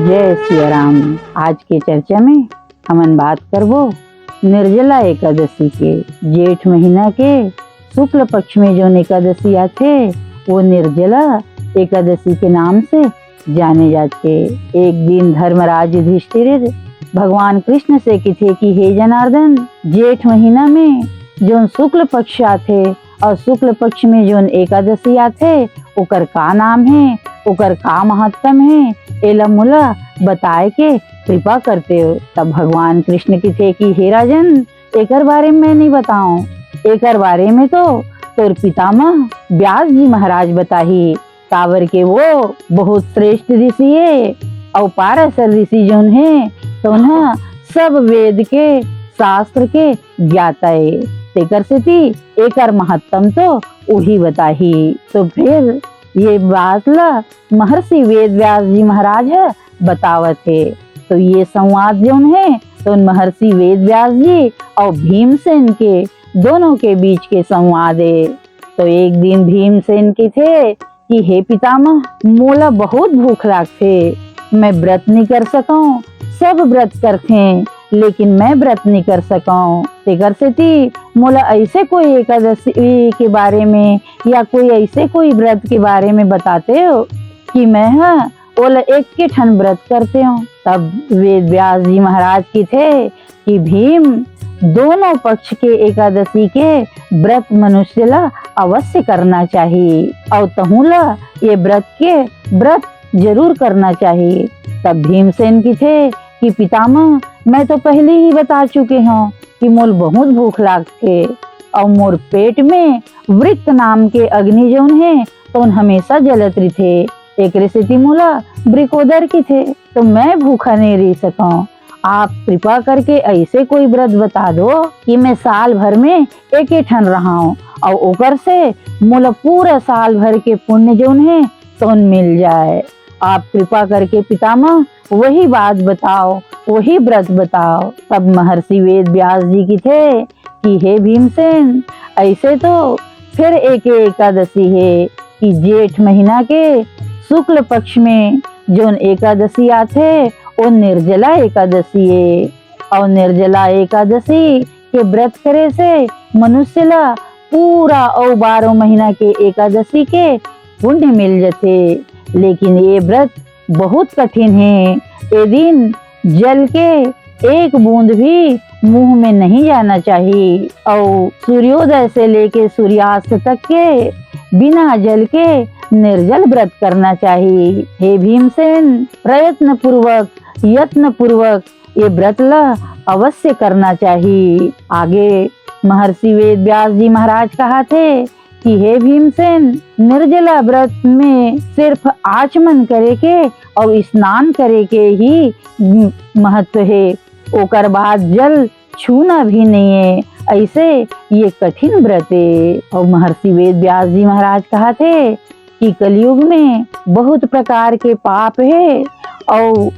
जय सिया राम। आज के चर्चा में हमन बात करबो निर्जला एकादशी के। जेठ महीना के शुक्ल पक्ष में जो एकादशी आथे वो निर्जला एकादशी के नाम से जाने जाते। एक दिन धर्मराज युधिष्ठिर भगवान कृष्ण से कथे कि हे जनार्दन, जेठ महीना में जो शुक्ल पक्ष आथे और शुक्ल पक्ष में जो एकादशी आथे ओकर का नाम है, ओकर का महत्तम है, एला मोला बताए के कृपा करते हो। तब भगवान कृष्ण कथे कि हे राजन, एकर बारे में मैं नहीं बताऊं, एकर बारे में तो तोर पितामह व्यास जी महाराज बताही। कावर के वो बहुत श्रेष्ठ ऋषि है और पाराशर ऋषि जो है तो ना सब वेद के शास्त्र के ज्ञाता है। तेकर से थी एकर महत्तम तो वही बताही। तो फिर ये बात ला महर्षि वेद व्यास जी महाराज है बतावत है। तो ये संवाद जो है तो महर्षि वेद व्यास जी और भीमसेन के दोनों के बीच के संवाद है। तो एक दिन भीमसेन के थे कि हे पितामह, मोला बहुत भूख लागथे, मैं व्रत नहीं कर सकूं। सब व्रत करथे लेकिन मैं व्रत नहीं कर सकूं। तेकर से थी मोला ऐसे कोई एकादशी के बारे में या कोई ऐसे कोई व्रत के बारे में बताते हो कि मैं ओला एक के ठन व्रत करते हो। तब वेद व्यास जी महाराज की थे कि भीम, दोनों पक्ष के एकादशी के व्रत मनुष्य ला अवश्य करना चाहिए और तहुला ये व्रत जरूर करना चाहिए। तब भीमसेन की थे कि पितामह, मैं तो पहले ही बता चुके हूँ कि मोल बहुत भूख लागथे और मोर पेट में वृक्क नाम के अग्नि जौन है तो हमेशा जलत रही। एक रेसिपी मोला वृकोदर की थे तो मैं भूखा नहीं रह सकूं। आप कृपा करके ऐसे कोई व्रत बता दो कि मैं साल भर में एक ही ठन रहा हूँ और ओकर से मोला पूरा साल भर के पुण्य जौन है तो मिल जाए। आप कृपा करके पितामह वही बात बताओ, वही व्रत बताओ। तब महर्षि वेद व्यास जी की थे कि हे भीमसेन, ऐसे तो फिर एक एकादशी है कि जेठ महीना के शुक्ल पक्ष में जो एकादशी आथे वो निर्जला एकादशी है। और निर्जला एकादशी के व्रत करे से मनुष्य ला पूरा और 12 महीना के एकादशी के पुण्य मिल जाते। लेकिन ये व्रत बहुत कठिन है। ये दिन जल के एक बूंद भी मुंह में नहीं जाना चाहिए और सूर्योदय से लेके सूर्यास्त तक के बिना जल के निर्जल व्रत करना चाहिए। हे भीमसेन, यत्न पूर्वक ये व्रत ला अवश्य करना चाहिए। आगे महर्षि वेद व्यास जी महाराज कहा थे कि हे भीमसेन, निर्जला व्रत में सिर्फ आचमन करे के और स्नान करे के ही महत्व है, ओकर बाद जल छूना भी नहीं है। ऐसे ये कठिन व्रत है। और महर्षि वेद व्यास जी महाराज कहा थे कि कलयुग में बहुत प्रकार के पाप है और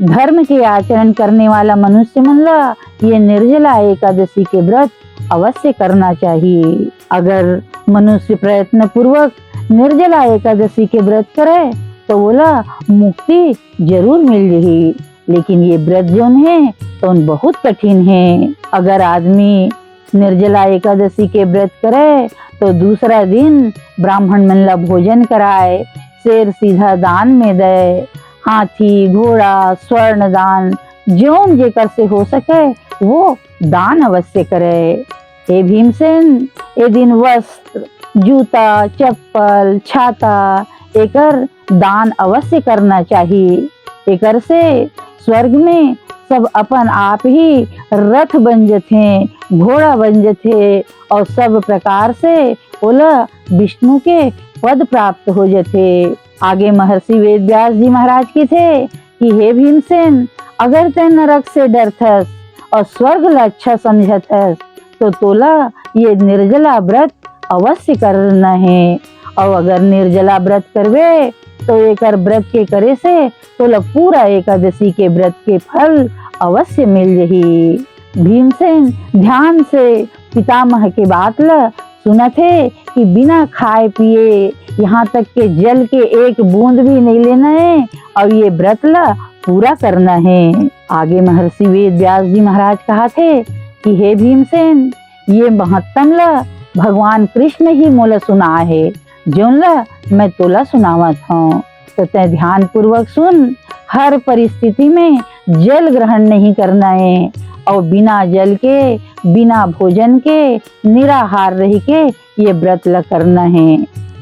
धर्म के आचरण करने वाला मनुष्य मन ला ये निर्जला एकादशी के व्रत अवश्य करना चाहिए। अगर मनुष्य प्रयत्न पूर्वक निर्जला एकादशी के व्रत करे तो बोला मुक्ति जरूर मिल जाएगी। लेकिन ये व्रत जोन है तो बहुत कठिन है। अगर आदमी निर्जला एकादशी के व्रत करे तो दूसरा दिन ब्राह्मण मन ला भोजन कराए, शेर सीधा दान में दे, हाथी घोड़ा स्वर्ण दान जोन जेकर से हो सके वो दान अवश्य करे। हे भीमसेन, ए दिन वस्त्र, जूता, चप्पल, छाता एकर दान अवश्य करना चाहिए। एकर से स्वर्ग में सब अपन आप ही रथ बन जथे, घोड़ा बन जथे और सब प्रकार से ओला विष्णु के पद प्राप्त हो जथे। आगे महर्षि वेद व्यास जी महाराज की थे कि हे भीमसेन, अगर ते नरक से डरथस और स्वर्ग ला अच्छा समझथस तो तोला ये निर्जला व्रत अवश्य करना है। और अगर निर्जला व्रत करवे तो एकर व्रत के करे से तोला पूरा एकादशी के व्रत के फल अवश्य मिल जाही। भीमसेन ध्यान से पितामह के बात ला सुना थे कि बिना खाए पिए यहाँ तक के जल के एक बूंद भी नहीं लेना है और ये व्रत ला पूरा करना है। आगे महर्षि वेद व्यास जी महाराज कहा थे कि हे भीमसेन, ये महत्तम ला भगवान कृष्ण ही मोला सुना है, जोन ला मैं तोला सुनावत हूँ। तो तय ध्यान पूर्वक सुन। हर परिस्थिति में जल ग्रहण नहीं करना है और बिना जल के, बिना भोजन के, निराहार रह के ये व्रत ला करना है।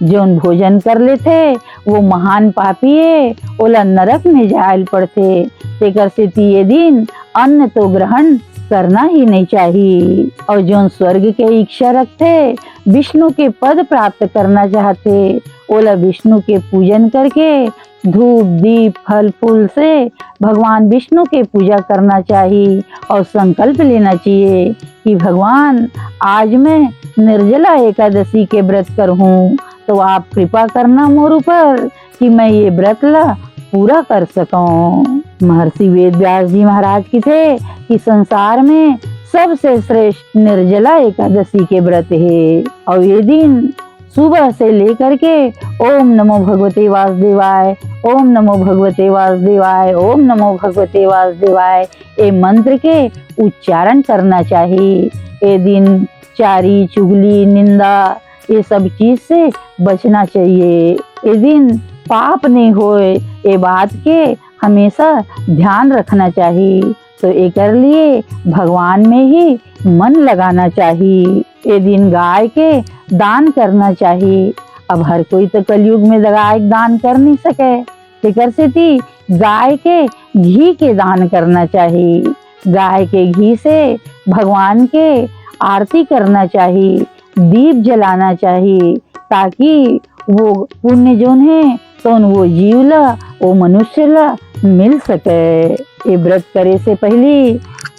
जोन भोजन कर लेते वो महान पापी है, ओला नरक में जायल पड़ते। तेकर से ये दिन अन्न तो ग्रहण करना ही नहीं चाहिए। और जोन स्वर्ग के इच्छा रखते, विष्णु के पद प्राप्त करना चाहते, ओला विष्णु के पूजन करके धूप दीप फल फूल से भगवान विष्णु के पूजा करना चाहिए और संकल्प लेना चाहिए कि भगवान आज मैं निर्जला एकादशी के व्रत करूँ, तो आप कृपा करना मोर ऊपर कि मैं ये व्रत ला पूरा कर सकूं। महर्षि वेद व्यास जी महाराज की थे कि संसार में सबसे श्रेष्ठ निर्जला एकादशी के व्रत है। और ये दिन सुबह से लेकर के ओम नमो भगवते वासुदेवाय, ओम नमो भगवते वासुदेवाय, ओम नमो भगवते वासुदेवाय ये मंत्र के उच्चारण करना चाहिए। ये दिन चारी चुगली निंदा ये सब चीज से बचना चाहिए। ये दिन पाप नहीं होए ये बात के हमेशा ध्यान रखना चाहिए। तो एक लिए भगवान में ही मन लगाना चाहिए। ये दिन गाय के दान करना चाहिए। अब हर कोई तो कलयुग में गाय दान कर नहीं सके, लेकर से थी गाय के घी के दान करना चाहिए। गाय के घी से भगवान के आरती करना चाहिए, दीप जलाना चाहिए, ताकि वो पुण्य जोन है तो वो जीव ला, वो मनुष्य ला मिल सके। ये व्रत करे से पहले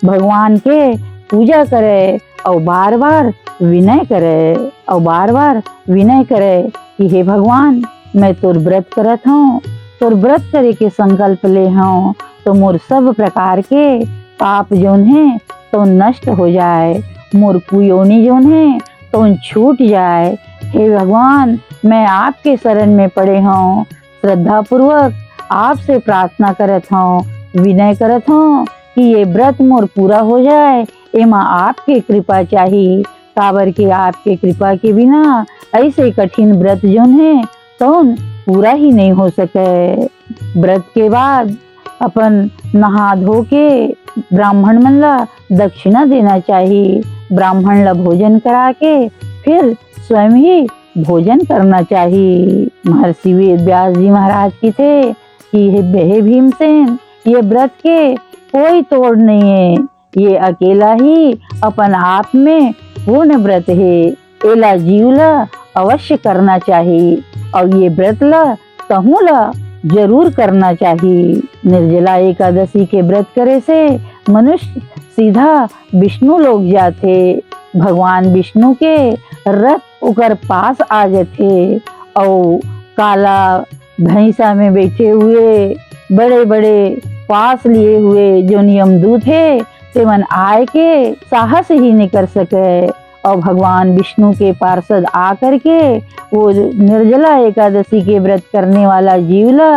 भगवान के पूजा करे और बार बार विनय करे, और बार बार विनय करे कि हे भगवान, मैं तोर व्रत करत हूँ, तोर व्रत करे के संकल्प ले हूँ, तो मोर सब प्रकार के पाप जोन है तो नष्ट हो जाए, मोर कुयोनी जोन है तो छूट जाए। हे भगवान, मैं आपके शरण में पड़े हूँ, श्रद्धा पूर्वक आपसे प्रार्थना करत हूँ, विनय करत हूँ कि ये व्रत मोर पूरा हो जाए। एमा आपके कृपा चाहिए, काबर के आपके कृपा के बिना ऐसे कठिन व्रत जोन है तो पूरा ही नहीं हो सके। व्रत के बाद अपन नहा धो के ब्राह्मण मन ला दक्षिणा देना चाहिए। ब्राह्मण ला भोजन करा के फिर स्वयं ही भोजन करना चाहिए। महर्षि वेद व्यास जी महाराज की थे कि हे भीमसेन, ये व्रत के कोई तोड़ नहीं है, ये अकेला ही अपन आप में पूर्ण व्रत है। एला जीव ला अवश्य करना चाहिए और ये व्रत ला कहूँ ला जरूर करना चाहिए। निर्जला एकादशी के व्रत करे से मनुष्य सीधा विष्णु लोक जाते। भगवान विष्णु के रथ उकर पास आ जाते और काला भैंसा में बैठे हुए बड़े बड़े पास लिए हुए जो यमदूत है तेमन आए के साहस ही नहीं कर सके। और भगवान विष्णु के पार्षद आकर के वो निर्जला एकादशी के व्रत करने वाला जीवला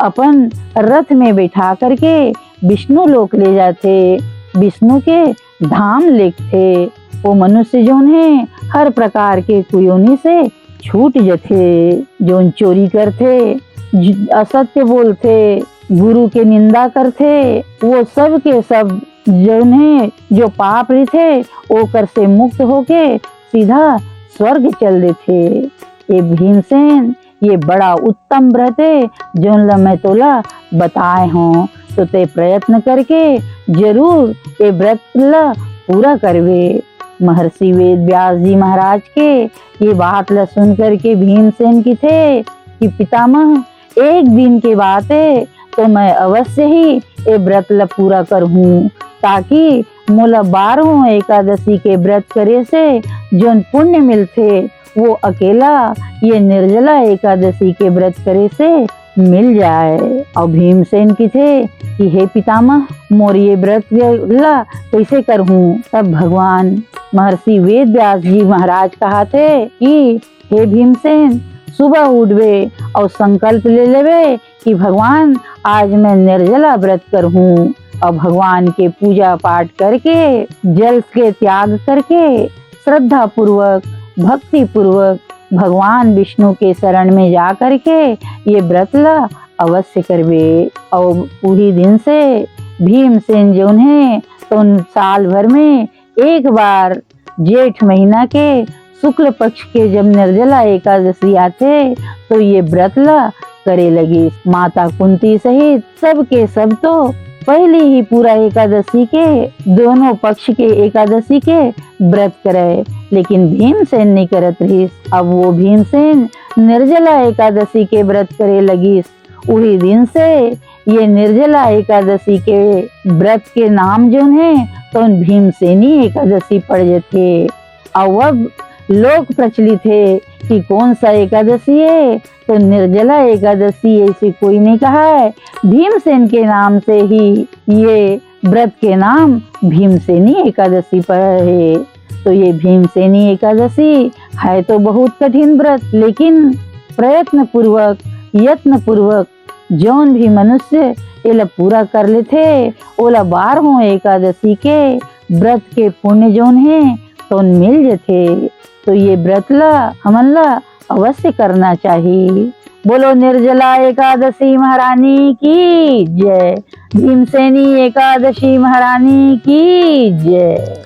अपन रथ में बैठा करके विष्णु लोक ले जाते, विष्णु के धाम लेते। वो मनुष्य जोन है हर प्रकार के कुयोनी से छूट जथे, जोन चोरी करते, असत्य बोलते, गुरु के निंदा करते, वो सब के सब जोन है जो पाप थे वो कर से मुक्त होके सीधा स्वर्ग चल देते। ये भीमसेन, ये बड़ा उत्तम व्रत है जोन ला मैं तोला बताए हूँ, तो ते प्रयत्न करके जरूर ये व्रत ला पूरा करवे। महर्षि वेद व्यास जी महाराज के ये बात ला सुन करके भीमसेन की थे कि पितामह, एक दिन की बात है तो मैं अवश्य ही ये व्रत ला पूरा करूँ, ताकि मोला 12 एकादशी के व्रत करे से जोन पुण्य मिलते वो अकेला ये निर्जला एकादशी के व्रत करे से मिल जाए। और भीमसेन की थे कि हे पितामह, मोर ये व्रत ला कैसे करूँ। तब भगवान महर्षि वेद व्यास जी महाराज कहा थे कि हे भीमसेन, सुबह उठवे और संकल्प ले लेवे कि भगवान आज मैं निर्जला व्रत कर हूँ और भगवान के पूजा पाठ करके, जल के त्याग करके, श्रद्धा पूर्वक, भक्ति पूर्वक भगवान विष्णु के शरण में जा करके ये व्रत ला अवश्य करवे। और पूरी दिन से भीमसेन जो है तो साल भर में एक बार जेठ महीना के शुक्ल पक्ष के जब निर्जला एकादशी आते तो ये व्रत ला करे लगी। माता कुंती सहित सब के सब तो पहले ही पूरा एकादशी के दोनों पक्ष के एकादशी के व्रत करे, लेकिन भीमसेन नहीं करत रही। अब वो भीमसेन निर्जला एकादशी के व्रत करे लगी। उसी दिन से ये निर्जला एकादशी के व्रत के नाम जो है तो भीमसेनी एकादशी पड़ जाते। और अब लोक प्रचलित है कि कौन सा एकादशी है तो निर्जला एकादशी, ऐसे कोई नहीं कहा है। भीमसेन के नाम से ही ये व्रत के नाम भीमसेनी एकादशी पर है। तो ये भीमसेनी एकादशी है तो बहुत कठिन व्रत, लेकिन प्रयत्न पूर्वक, यत्न पूर्वक जौन भी मनुष्य एला पूरा कर लेते ओला 12 एकादशी के व्रत के पुण्य जौन है तो मिल जाते। तो ये व्रत ला हमन ला अवश्य करना चाहिए। बोलो निर्जला एकादशी महारानी की जय, भीमसेनी एकादशी महारानी की जय।